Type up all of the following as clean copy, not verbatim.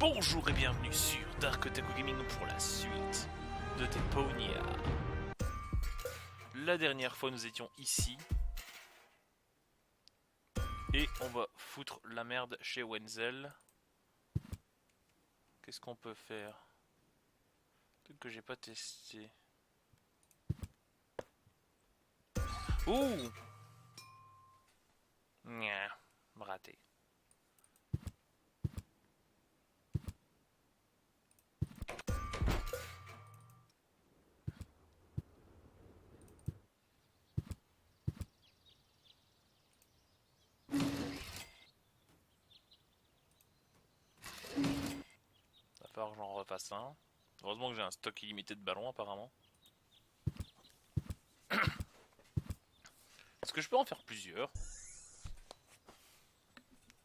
Bonjour et bienvenue sur DarkOtaku Gaming pour la suite de Deponia. La dernière fois nous étions ici et on va foutre la merde chez Wenzel. Qu'est-ce qu'on peut faire? Truc que j'ai pas testé. Ouh! Nya, raté. Va falloir que j'en refasse un. Heureusement que j'ai un stock illimité de ballons apparemment. Est-ce que je peux en faire plusieurs?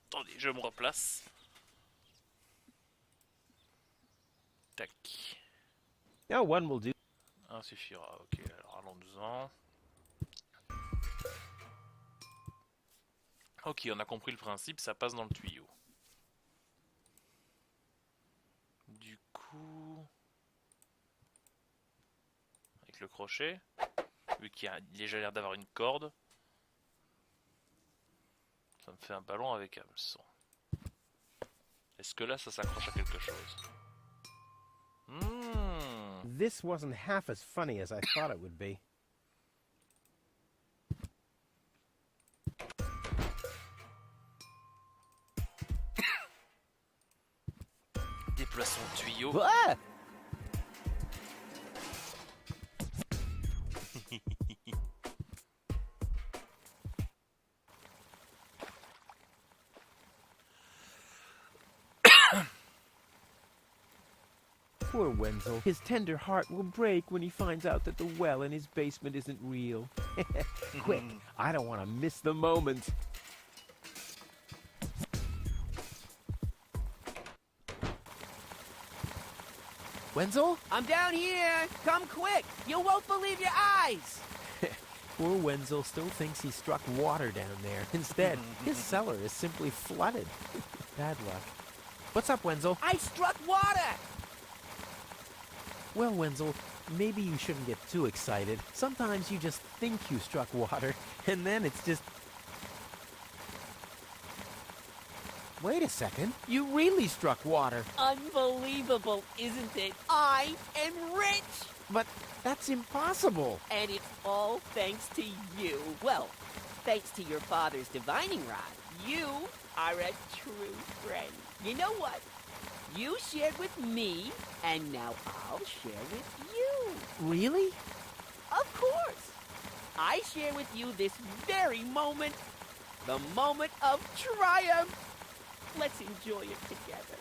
Attendez, je me replace. Tac. Yeah, one will do. Un suffira, ok, alors allons-nous-en. Ok, on a compris le principe, ça passe dans le tuyau. Du coup... Avec le crochet, vu qu'il a déjà l'air d'avoir une corde, ça me fait un ballon avec hameçon. Est-ce que là, ça s'accroche à quelque chose? This wasn't half as funny as I thought it would be. Déplaçons le tuyau. Ah! Poor Wenzel. His tender heart will break when he finds out that the well in his basement isn't real. Quick, I don't want to miss the moment. Wenzel? I'm down here! Come quick! You won't believe your eyes! Poor Wenzel still thinks he struck water down there. Instead, his cellar is simply flooded. Bad luck. What's up, Wenzel? I struck water! Well, Wenzel, maybe you shouldn't get too excited. Sometimes you just think you struck water, and then it's just... Wait a second. You really struck water. Unbelievable, isn't it? I am rich! But that's impossible. And it's all thanks to you. Well, thanks to your father's divining rod. You are a true friend. You know what? You shared with me, and now I'll share with you. Really? Of course. I share with you this very moment. The moment of triumph. Let's enjoy it together.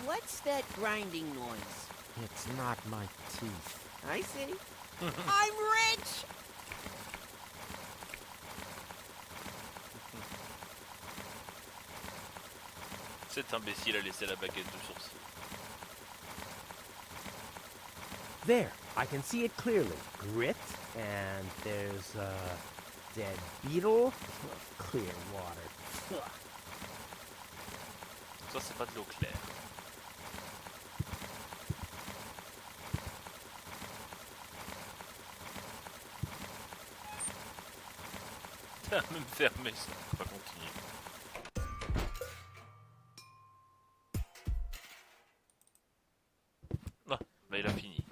What's that grinding noise? It's not my teeth. I see. I'm rich! Cet imbécile a laissé la baguette de sourcier. There, I can see it clearly. Grit, and there's a dead beetle. Clear water. Ça, c'est pas de l'eau claire. Ça va même fermer, ça. On va continuer. Ah, bah il a fini.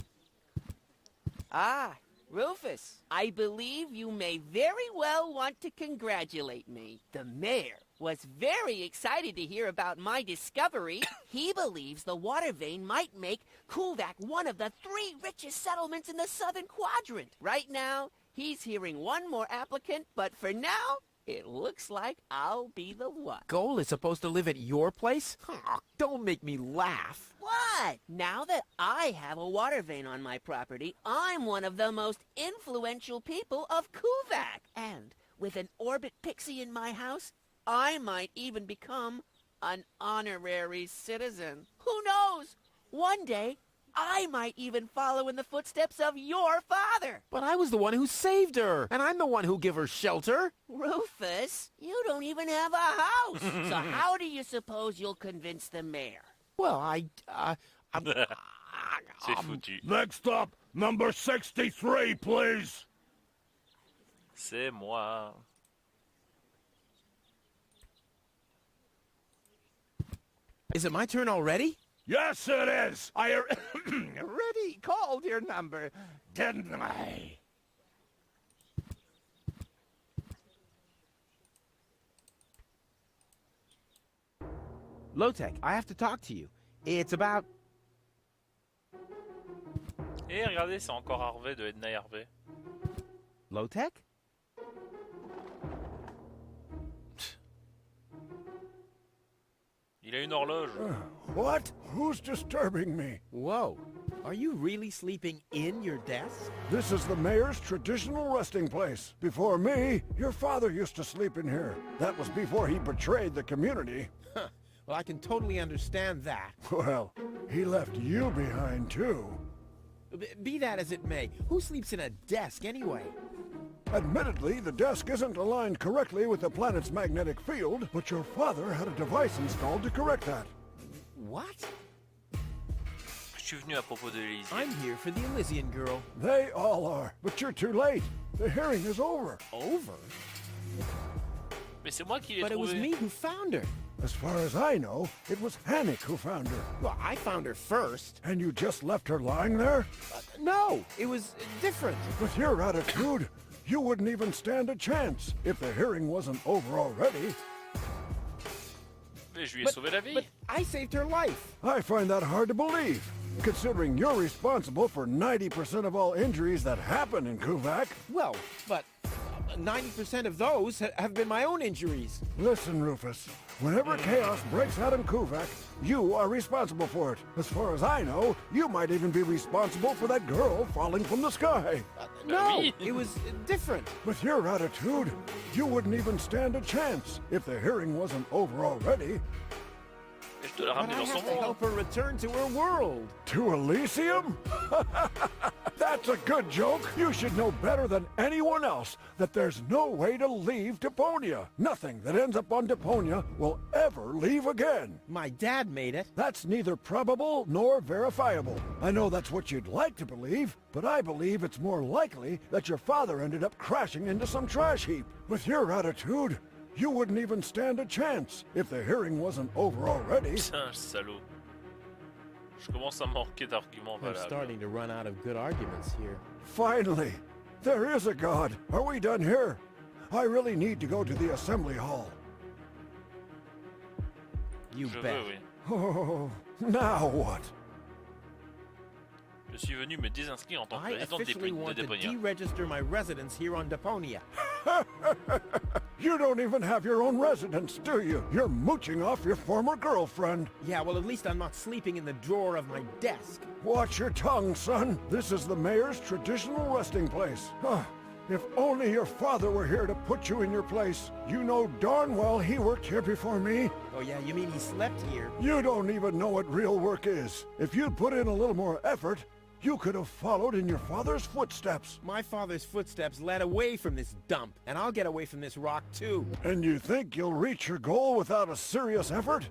Ah, Rufus, I believe you may very well want to congratulate me. The mayor was very excited to hear about my discovery. He believes the water vein might make Kulvak one of the 3 richest settlements in the southern quadrant. Right now, he's hearing one more applicant, but for now, it looks like I'll be the one. Goal is supposed to live at your place? Oh, don't make me laugh. What? Now that I have a water vein on my property, I'm one of the most influential people of Kulvak. And with an orbit pixie in my house, I might even become an honorary citizen. Who knows? One day, I might even follow in the footsteps of your father. But I was the one who saved her, and I'm the one who gave her shelter. Rufus, you don't even have a house. So how do you suppose you'll convince the mayor? Well, C'est foutu. Next up, number 63, please. C'est moi. Is it my turn already? Yes, it is. I already called your number, didn't I? Low-Tech, I have to talk to you. It's about... Et regardez, c'est encore Harvey de Edna et Harvey. Low-Tech? Il a une horloge. What? Who's disturbing me? Whoa. Are you really sleeping in your desk? This is the mayor's traditional resting place. Before me, your father used to sleep in here. That was before he betrayed the community. Huh. Well, I can totally understand that. Well, he left you behind, too. Be that as it may, who sleeps in a desk anyway? Admittedly, the desk isn't aligned correctly with the planet's magnetic field, but your father had a device installed to correct that. What? Je suis venu à propos de l'Élysée. I'm here for the Elysian girl. They all are, but you're too late. The hearing is over. Over? Mais c'est moi qui l'ai But it was trouvé. me who found her. As far as I know, it was Hannick who found her. Well, I found her first. And you just left her lying there? No, it was different. With your attitude, you wouldn't even stand a chance if the hearing wasn't over already. Mais je lui ai sauvé la vie. But I saved her life. I find that hard to believe, considering you're responsible for 90% of all injuries that happen in Kuvak. Well, but 90% of those have been my own injuries. Listen, Rufus, whenever chaos breaks out in Kuvak, you are responsible for it. As far as I know, you might even be responsible for that girl falling from the sky. No, oui. it was different. With your attitude, you wouldn't even stand a chance if the hearing wasn't over already. Et je te l'ai But ramené I dans son have to monde. help her return to her world. To Elysium? That's a good joke. You should know better than anyone else that there's no way to leave Deponia. Nothing that ends up on Deponia will ever leave again. My dad made it. That's neither probable nor verifiable. I know that's what you'd like to believe, but I believe it's more likely that your father ended up crashing into some trash heap. With your attitude, you wouldn't even stand a chance if the hearing wasn't over already. Putain, salaud. Je commence à manquer d'arguments I'm valables. starting to run out of good arguments here. Finally, there is a God. Are we done here? I really need to go to the assembly hall. You Je bet. veux, oui. Oh, now what? Je suis venu me désinscrire en tant que I résident officially de want to Deponia. deregister my residence here on Deponia. You don't even have your own residence, do you? You're mooching off your former girlfriend. Yeah, well, at least I'm not sleeping in the drawer of my desk. Watch your tongue, son. This is the mayor's traditional resting place. If only your father were here to put you in your place. You know darn well he worked here before me. Oh, yeah, you mean he slept here? You don't even know what real work is. If you'd put in a little more effort, you could have followed in your father's footsteps. My father's footsteps led away from this dump, and I'll get away from this rock, too. And you think you'll reach your goal without a serious effort?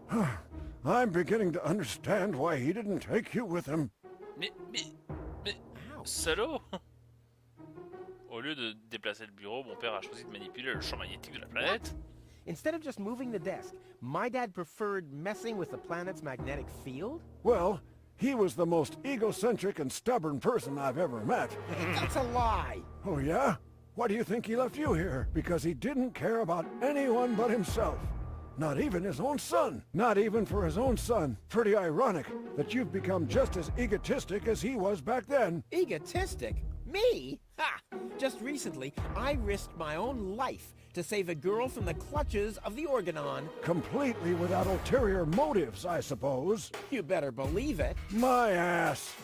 I'm beginning to understand why he didn't take you with him. Mais, Ow. salaud. Au lieu de déplacer le bureau, mon père a choisi de manipuler le champ magnétique de la planète. Instead of just moving the desk, my dad preferred messing with the planet's magnetic field? Well, he was the most egocentric and stubborn person I've ever met. That's a lie! Oh, yeah? Why do you think he left you here? Because he didn't care about anyone but himself. Not even his own son. Not even for his own son. Pretty ironic that you've become just as egotistic as he was back then. Egotistic? Me? Ha! Just recently, I risked my own life to save a girl from the clutches of the Organon. Completely without ulterior motives, I suppose. You better believe it. My ass.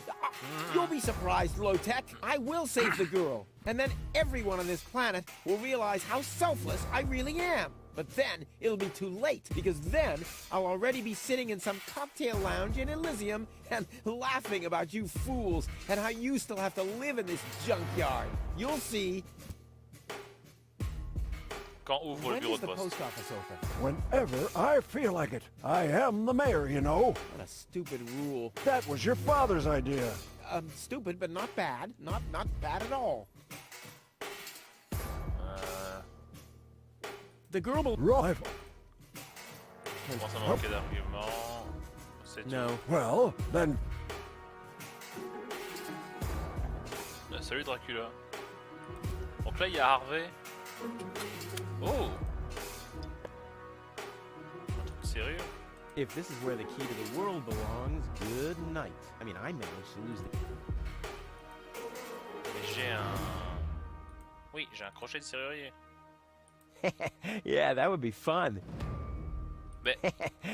You'll be surprised, Low-Tech. I will save the girl. And then everyone on this planet will realize how selfless I really am. But then it'll be too late, because then I'll already be sitting in some cocktail lounge in Elysium and laughing about you fools and how you still have to live in this junkyard. You'll see. Quand ouvre le When bureau is de the poste? post office open? Whenever I feel like it. I am the mayor, you know. What a stupid rule. That was your father's idea. Stupid, but not bad. Not bad at all. The girl will... Rival. Commence à manquer d'arguments. C'est tout. No. Well, then Salut Dracula. Donc là il y a Harvey. Oh! Un truc sérieux? If this is where the key to the world belongs, good night. I mean, I managed to lose the... Mais j'ai un... Oui, j'ai un crochet de serrurier. Yeah, that would be fun. Mais...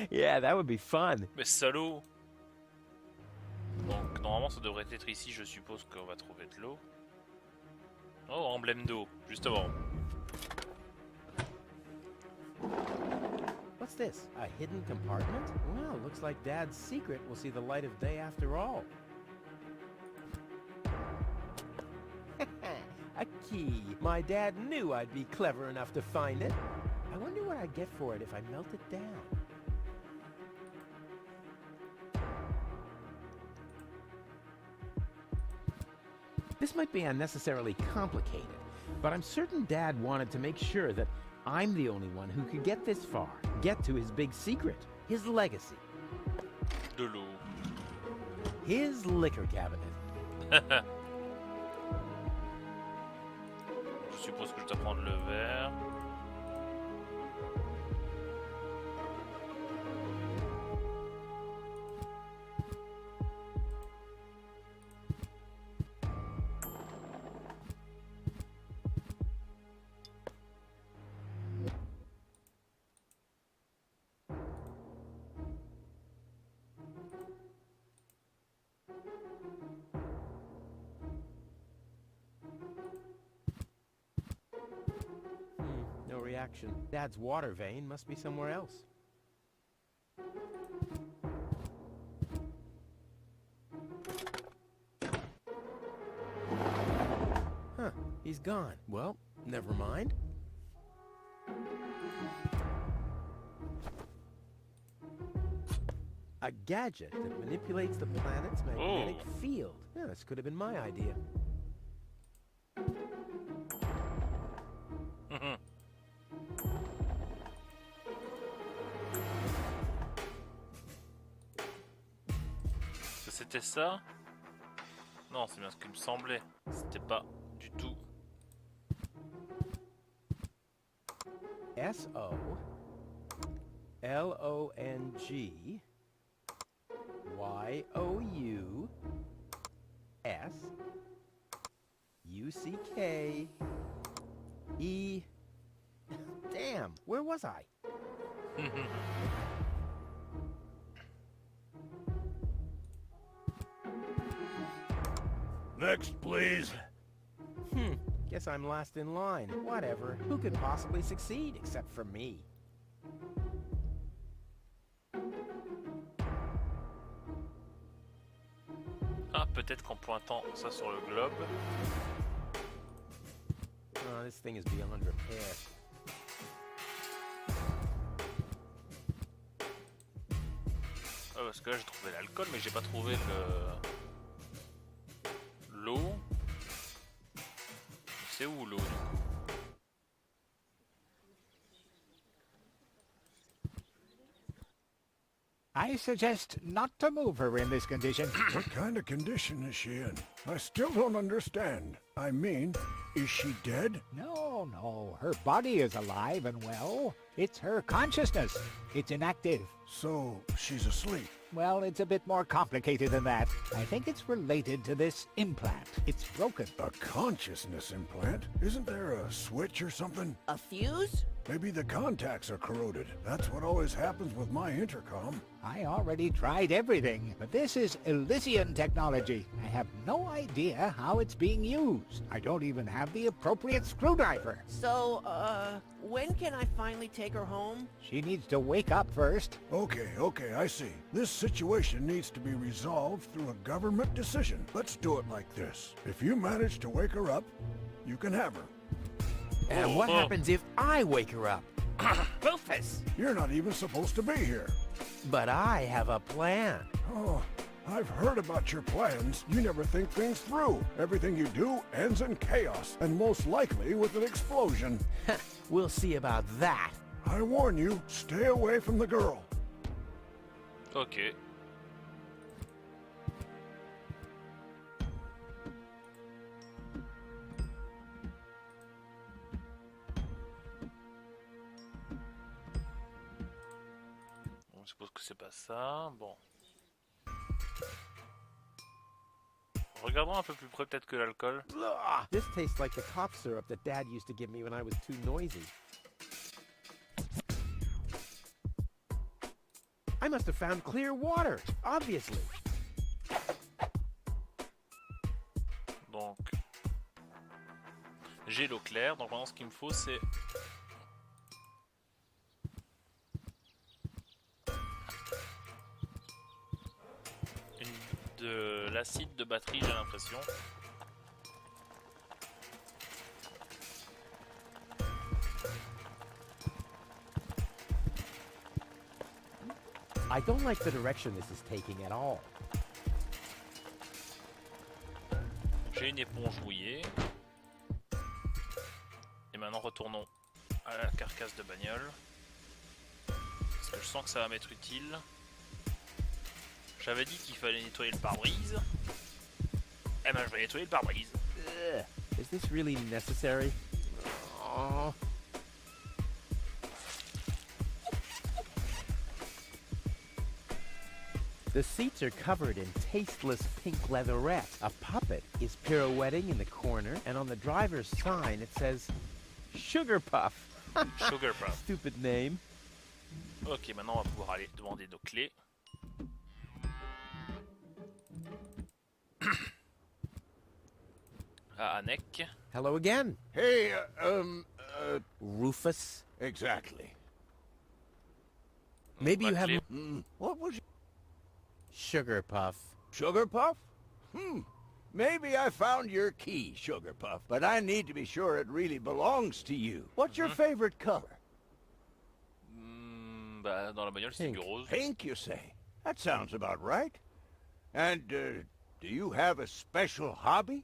Yeah, that would be fun. Mais salaud! Donc normalement ça devrait être ici, je suppose qu'on va trouver de l'eau. Oh, emblème d'eau, justement. What's this? A hidden compartment? Well, looks like Dad's secret will see the light of day after all. A key. My dad knew I'd be clever enough to find it. I wonder what I'd get for it if I melt it down. This might be unnecessarily complicated, but I'm certain Dad wanted to make sure that I'm the only one who could get this far, get to his big secret, his legacy, De l'eau. his liquor cabinet. Je suppose que je dois prendre le verre. No reaction. Dad's water vein must be somewhere else. Huh, he's gone. Well, never mind. A gadget that manipulates the planet's magnetic field. Yeah, this could have been my idea. C'était ça? Non, c'est bien ce qui me semblait. C'était pas du tout. SOLONGYOUSE. Damn, where was I? next, please. Guess I'm last in line. Whatever. Who could possibly succeed except for me? Ah, peut-être qu'en pointant ça sur le globe. Oh, this thing is beyond repair. Ah, parce que là j'ai trouvé l'alcool, mais j'ai pas trouvé l'eau. C'est où l'eau du coup? I suggest not to move her in this condition. What kind of condition is she in? I still don't understand. I mean, is she dead? No, no, her body is alive and well. It's her consciousness. It's inactive. So, she's asleep. Well, it's a bit more complicated than that. I think it's related to this implant. It's broken. A consciousness implant? Isn't there a switch or something? A fuse? Maybe the contacts are corroded. That's what always happens with my intercom. I already tried everything, but this is Elysian technology. I have no idea how it's being used. I don't even have the appropriate screwdriver. So, when can I finally take her home? She needs to wake up first. Okay, I see. This situation needs to be resolved through a government decision. Let's do it like this. If you manage to wake her up, you can have her. And what happens if I wake her up? Rufus! You're not even supposed to be here. But I have a plan. Oh, I've heard about your plans. You never think things through. Everything you do ends in chaos, and most likely with an explosion. We'll see about that. I warn you, stay away from the girl. Ok. On suppose que c'est pas ça. Bon. Regardons un peu plus près peut-être que l'alcool. Blah! This tastes like the cough syrup that Dad used to give me when I was too noisy. I must have found clear water, obviously. Donc, j'ai l'eau claire. Donc maintenant, ce qu'il me faut, c'est de l'acide de batterie, j'ai l'impression. I don't like the direction this is taking at all. J'ai une éponge rouillée. Et maintenant, retournons à la carcasse de bagnole. Parce que je sens que ça va m'être utile. J'avais dit qu'il fallait nettoyer le pare-brise. Eh ben, je vais nettoyer le pare-brise. Ugh. Is this really necessary? Oh. The seats are covered in tasteless pink leatherette. A puppet is pirouetting in the corner, and on the driver's sign it says Sugar Puff. Sugar Puff. Stupid name. Ok, maintenant on va pouvoir aller demander nos clés. À Avec. Hello again, Hey, Rufus. exactly. Maybe you have Clé. What was Sugar Puff. Sugar Puff? Maybe I found your key, Sugar Puff, but I need to be sure it really belongs to you. What's your favorite color? Bah, dans la bagnole, c'est Pink. du rose. Pink, you say? That sounds about right. And, do you have a special hobby?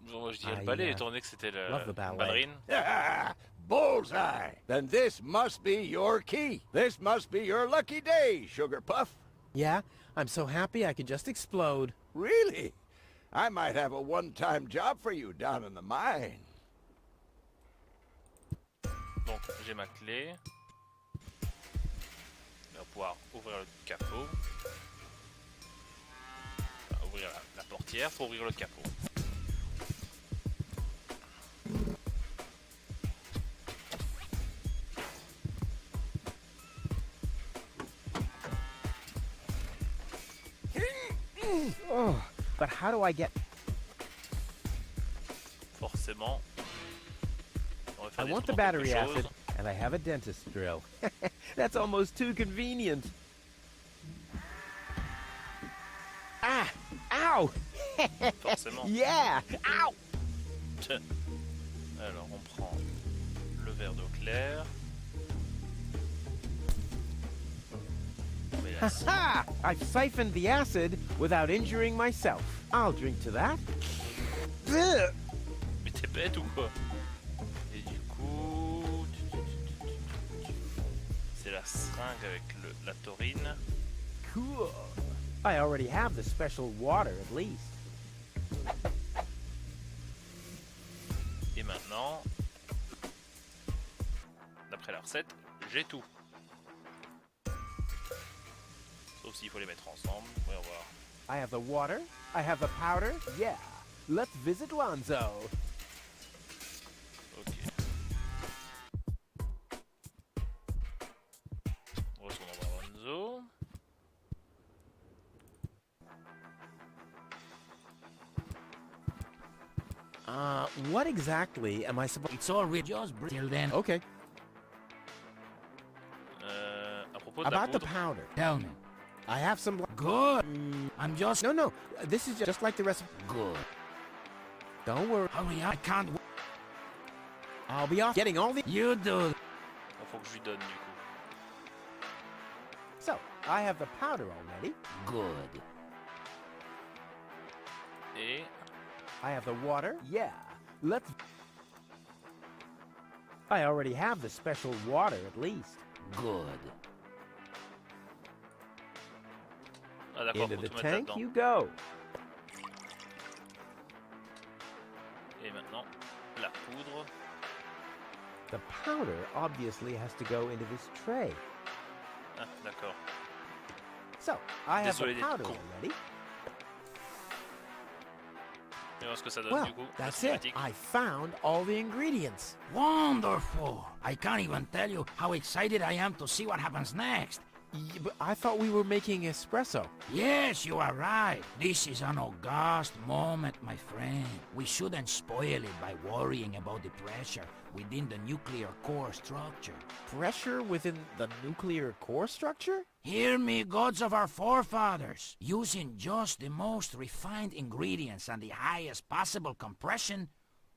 Bon, je dirais I, le ballet, uh, étant donné que c'était love the la ballet. ballerine. Bullseye! Then this must be your key. This must be your lucky day, Sugar Puff. Yeah, I'm so happy I could just explode. Really? I might have a one-time job for you down in the mine. Donc, j'ai ma clé. On va pouvoir ouvrir le capot. Enfin, ouvrir la portière pour ouvrir le capot. Oh, but how do I get... Forcément. On va I faire des want the trucs en battery quelque chose. acid, and I have a dentist drill. That's almost too convenient. Ah! Ow! Forcément. Yeah! Ow! Alors, on prend le verre d'eau claire. On met l'acide. Ha! I've siphoned the acid without injuring myself. I'll drink to that. Ugh. Mais t'es bête ou quoi? Et du coup... C'est la seringue avec la taurine. Cool. I already have the special water, at least. Et maintenant... D'après la recette, j'ai tout. Sauf s'il faut les mettre ensemble. Voyons voir. I have the water. I have the powder. Yeah. Let's visit Lonzo. What exactly am I supposed... It's all just till then. Okay, À propos de la about the poudre, powder. Tell me. I have some... Good. I'm just No, this is just like the recipe. good. Don't worry, Hurry up. I can't wait. I'll be off getting all the... You do. il faut que je lui donne du coup. So, I have the powder already. Good. Et I have the water. Yeah, let's... I already have the special water, at least. Good. ah d'accord, Into faut the tout mettre tank là-dedans. you go. Et maintenant, la poudre. The powder obviously has to go into this tray. Ah d'accord. So, I have Désolé the d'être powder con. already. Et voir ce que ça donne Well, du coup. la that's it. cinématique. I found all the ingredients. Wonderful. I can't even tell you how excited I am to see what happens next. But I thought we were making espresso. Yes, you are right. This is an august moment, my friend. We shouldn't spoil it by worrying about the pressure within the nuclear core structure. Pressure within the nuclear core structure? Hear me, gods of our forefathers. Using just the most refined ingredients and the highest possible compression,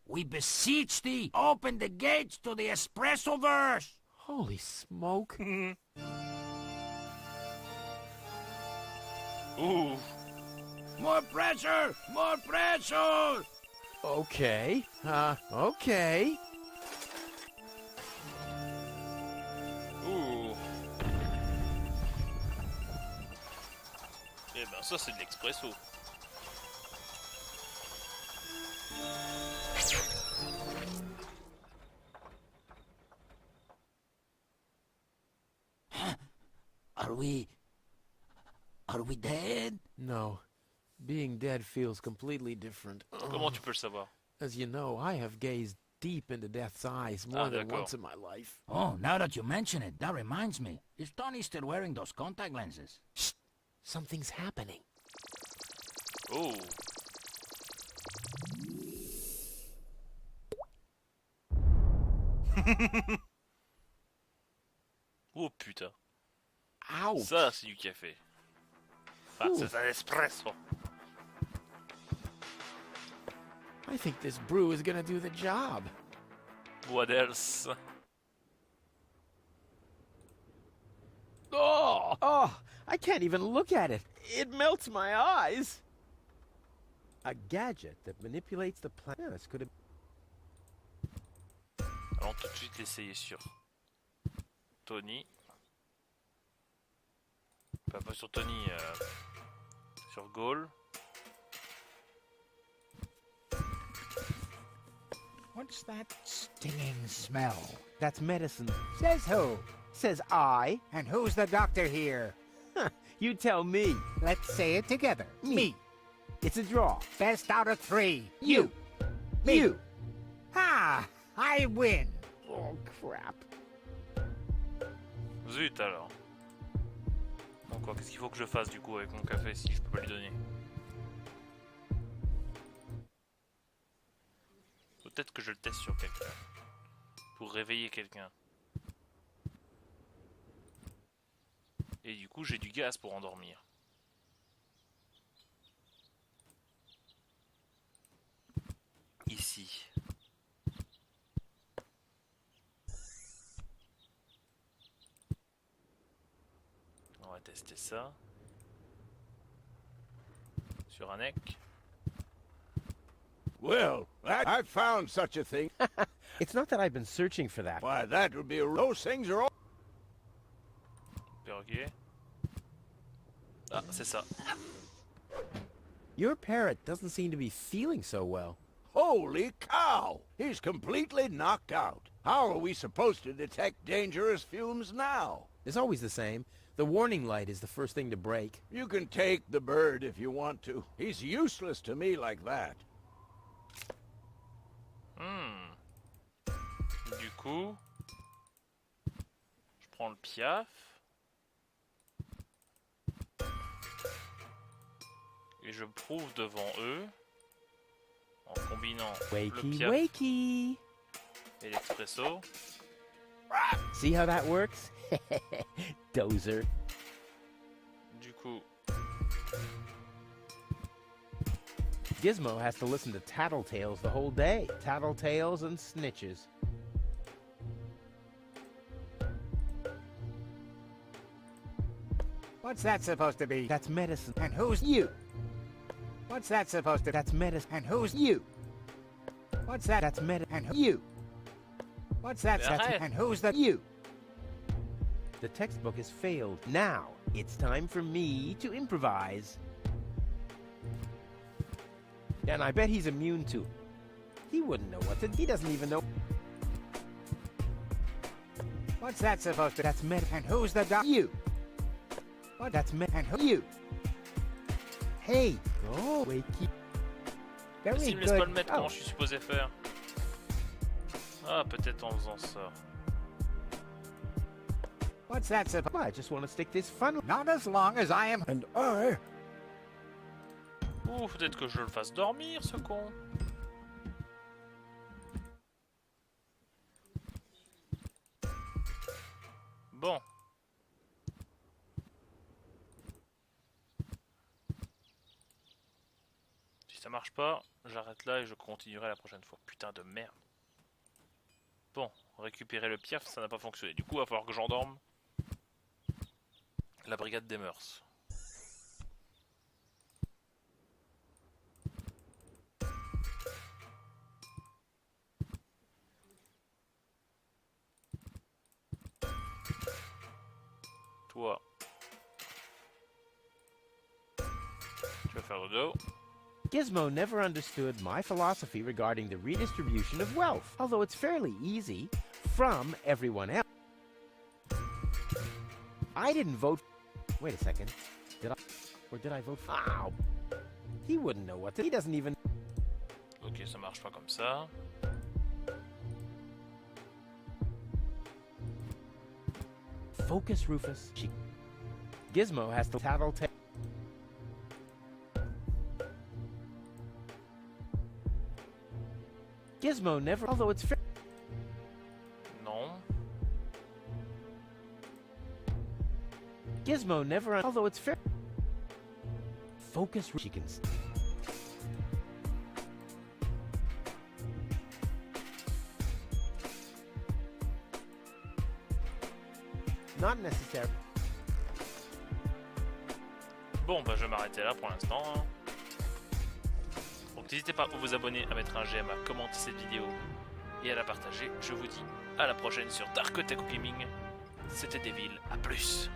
we beseech thee, open the gates to the espresso-verse. Holy smoke. Ouh. More pressure! More pressure! Okay. Okay. Ouh. Eh ben ça c'est de l'expresso. Are we dead? No. Being dead feels completely different. Comment tu peux le savoir? As you know, I have gazed deep into death's eyes more than d'accord. once in my life. Oh, now that you mention it, that reminds me. Is Tony still wearing those contact lenses? Shh! Something's happening. Oh. Oh putain. Ouch! Ça c'est du café. Enfin, Ouh. c'est un espresso. I think this brew is gonna do the job. What else? Oh, I can't even look at it. It melts my eyes. A gadget that manipulates the planets could have... Allons tout de suite l'essayer sur Tony. Enfin, pas sur Tony, sur Gaulle. What's that stinging smell? That's medicine. Says who? Says I. And who's the doctor here? You tell me. Let's say it together. Me. It's a draw. Best out of three. You. Me. You. Ha! I win. Oh, crap. Zut alors. Bon quoi, qu'est-ce qu'il faut que je fasse du coup avec mon café si je peux pas lui donner? Peut-être que je le teste sur quelqu'un. Pour réveiller quelqu'un. Et du coup j'ai du gaz pour endormir. Ici. On va tester ça. Sur un neck. Well, I found such a thing. It's not that I've been searching for that. Why, that would be those things are all... Perroquet. Ah, c'est ça. Your parrot doesn't seem to be feeling so well. Holy cow! He's completely knocked out. How are we supposed to detect dangerous fumes now? It's always the same. The warning light is the first thing to break. You can take the bird if you want to. He's useless to me like that. Du coup, je prends le piaf. Et je prouve devant eux en combinant le Wakey, piaf wakey. et l'expresso. See how that works? Dozer. Du coup, Gizmo has to listen to tattletales the whole day. Tattletales and snitches. What's that supposed to be? That's medicine. And who's You. What's that supposed to? That's medicine. And who's You. What's that? That's medicine. And who? You. What's that? Arrête. And who's the? You. The textbook has failed. Now, it's time for me to improvise. And I bet he's immune to it. He wouldn't know what to... He doesn't even know... What's that supposed to? That's medicine. And who's the doc? You. What? That's medicine. And who? You. Hey. Oh, wakey. Very s'il me laisse pas good. le mettre, Oh. comment je suis supposé faire? Ah, peut-être en faisant ça. What's that supposed? Well, I just want to stick this fun... Not as long as I am. And I... Ouh, peut-être que je le fasse dormir, ce con. Bon. Si ça marche pas, j'arrête là et je continuerai la prochaine fois. Putain de merde. Bon, récupérer le piaf, ça n'a pas fonctionné. Du coup, il va falloir que j'endorme la brigade des mœurs. Toi, tu vas faire le dos. Gizmo never understood my philosophy regarding the redistribution of wealth, although it's fairly easy from everyone else. I didn't vote... Wait a second. Did I... Or did I vote for... Ow! He wouldn't know what to... He doesn't even... Ok, ça marche pas comme ça. Focus, Rufus. Gizmo has to tattletale... Gizmo never... Although it's fair... Non. Gizmo never... Although it's fair... Focus... She can... Not necessary. Bon, bah je vais m'arrêter là pour l'instant. Hein. Donc n'hésitez pas à vous abonner, à mettre un j'aime, à commenter cette vidéo et à la partager. Je vous dis à la prochaine sur DarkOtaku Gaming. C'était Devil, à plus.